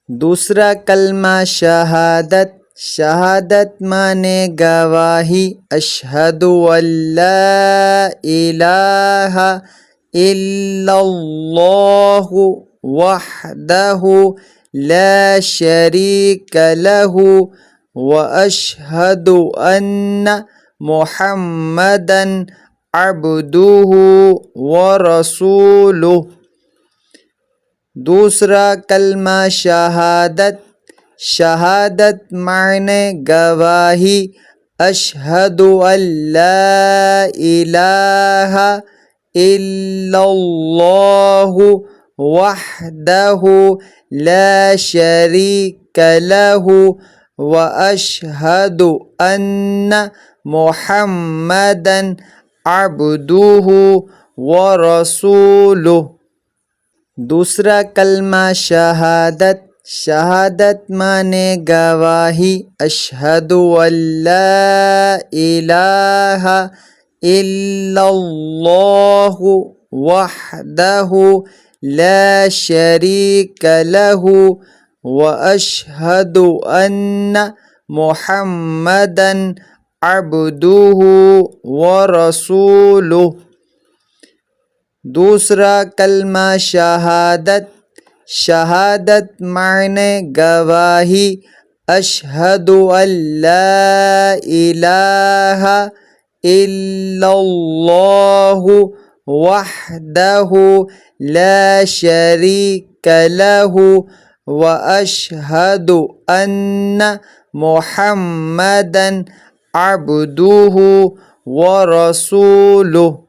دوسرا کلمہ شہادت، شہادت مانے گواہی، اشہد ان لا الہ الا اللہ وحدہ لا شریک لہ واشہد ان محمدا عبدہ ورسولہ۔ دوسرا کلمہ شہادت، شہادت معنی گواہی، اشہد ان لا الہ الا اللہ وحدہ لا شریک لہ واشہد ان محمدا عبدہ ورسولہ۔ دوسرا کلمہ شہادت، شہادت مانے گواہی، اشہد ان لا الہ الا اللہ وحدہ لا شریک لہ واشہد ان محمدا عبدہ ورسولہ۔ دوسرا کلمہ شہادت، شہادت معنی گواہی، اشہد ان لا الہ الا اللہ وحدہ لا شریک لہ واشہد ان محمدا عبدہ ورسولہ۔